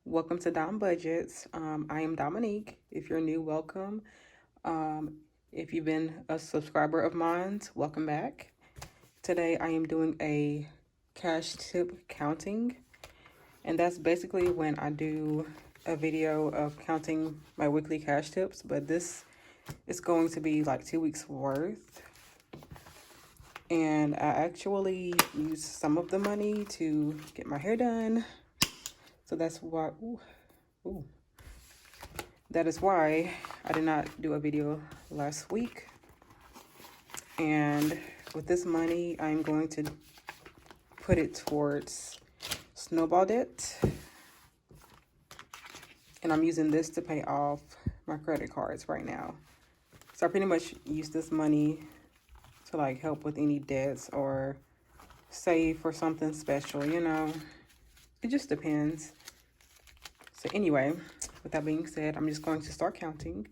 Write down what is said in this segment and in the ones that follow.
Welcome to Dom Budgets. I am Dominique. If you're new, welcome. If you've been a subscriber of mine, welcome back. Today I am doing a cash tip counting, and that's basically when I do a video of counting my weekly cash tips, but this is going to be like 2 weeks worth. And I actually used some of the money to get my hair done. So that's why, that is why I did not do a video last week. And with this money, I'm going to put it towards snowball debt. And I'm using this to pay off my credit cards right now. So I pretty much use this money to like help with any debts or save for something special, you know. It just depends. So anyway, with that being said, I'm just going to start counting.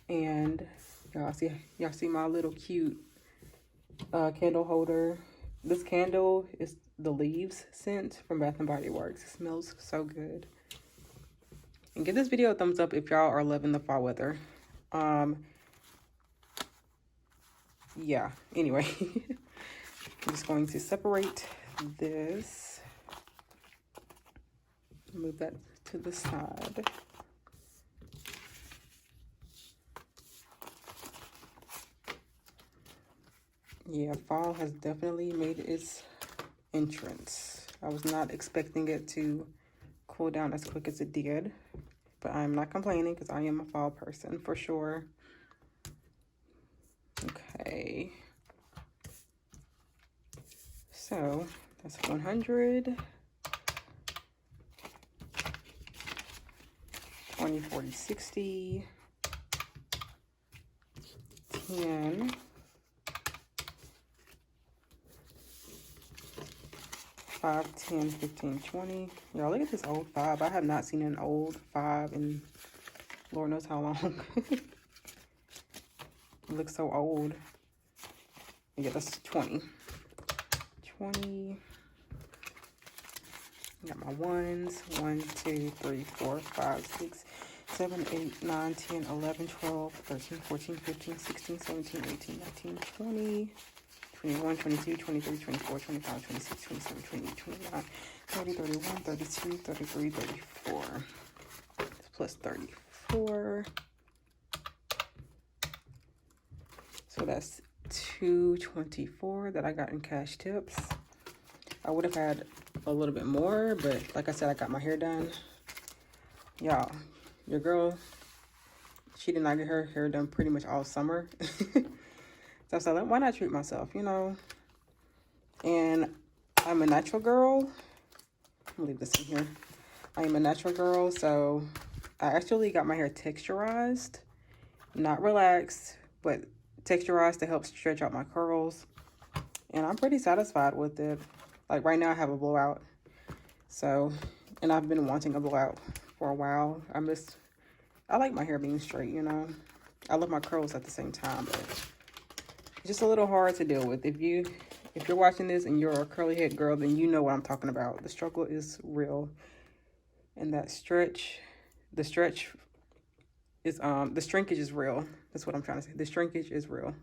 And y'all see my little cute candle holder. This candle is the Leaves scent from Bath and Body Works. It smells so good. And give this video a thumbs up if y'all are loving the fall weather. Yeah, anyway. I'm just going to separate this. Move that to the side. Yeah, fall has definitely made its entrance. I was not expecting it to cool down as quick as it did, but I'm not complaining because I am a fall person for sure. Okay. So that's 100. 20, 40, 60, 10, 5, 10, 15, 20. Y'all, look at this old 5. I have not seen an old 5 in Lord knows how long. It looks so old. Yeah, that's 20. 20. Got my ones. 1, 2, 3, 4, 5, 6, 7, 8, 9, 10, 11, 12, 13, 14, 15, 16, 17, 18, 19, 20, 21, 22, 23, 24, 25, 26, 27, 28, 29, 30, 31, 32, 33, 34. Plus 34. So that's 224 that I got in cash tips. I would have had a little bit more, but like I said, I got my hair done. Y'all, your girl, she did not get her hair done pretty much all summer. So I was like, why not treat myself, you know? And I'm a natural girl. I'll leave this in here. I am a natural girl, so I actually got my hair texturized. Not relaxed, but texturized to help stretch out my curls. And I'm pretty satisfied with it. Like right now I have a blowout. So, and I've been wanting a blowout for a while. I like my hair being straight, you know. I love my curls at the same time, but it's just a little hard to deal with. If you're watching this and you're a curly head girl, then you know what I'm talking about. The struggle is real. And that the shrinkage is real. That's what I'm trying to say. The shrinkage is real.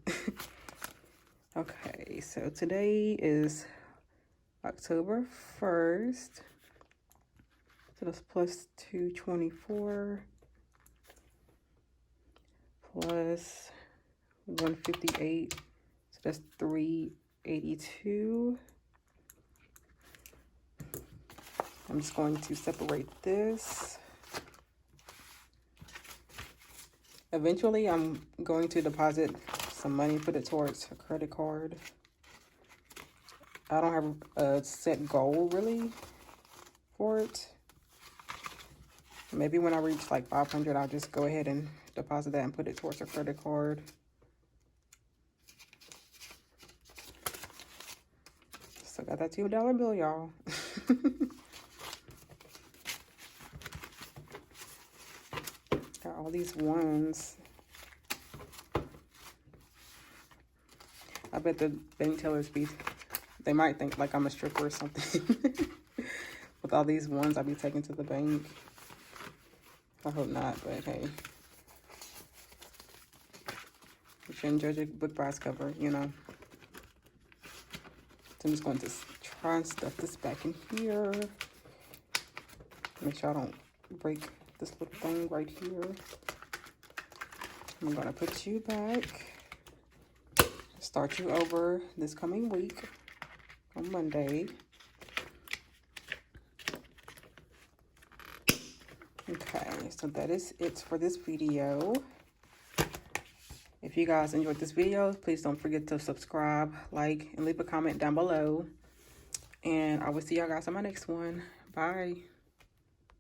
Okay, so today is October 1st. So that's plus 224 plus 158. So that's 382. I'm just going to separate this. Eventually, I'm going to deposit some money, put it towards a credit card. I don't have a set goal really for it. Maybe when I reach like 500, I'll just go ahead and deposit that and put it towards a credit card. Still got that $2 bill, y'all. Got all these ones. I bet the bank tellers they might think like I'm a stripper or something. With all these ones I'll be taking to the bank. I hope not, but hey. You should enjoy your book prize cover, you know. So I'm just going to try and stuff this back in here. Make sure I don't break this little thing right here. I'm gonna put you back. Start you over this coming week on Monday. Okay, so that is it for this video. If you guys enjoyed this video, please don't forget to subscribe, like, and leave a comment down below. And I will see y'all guys on my next one. Bye.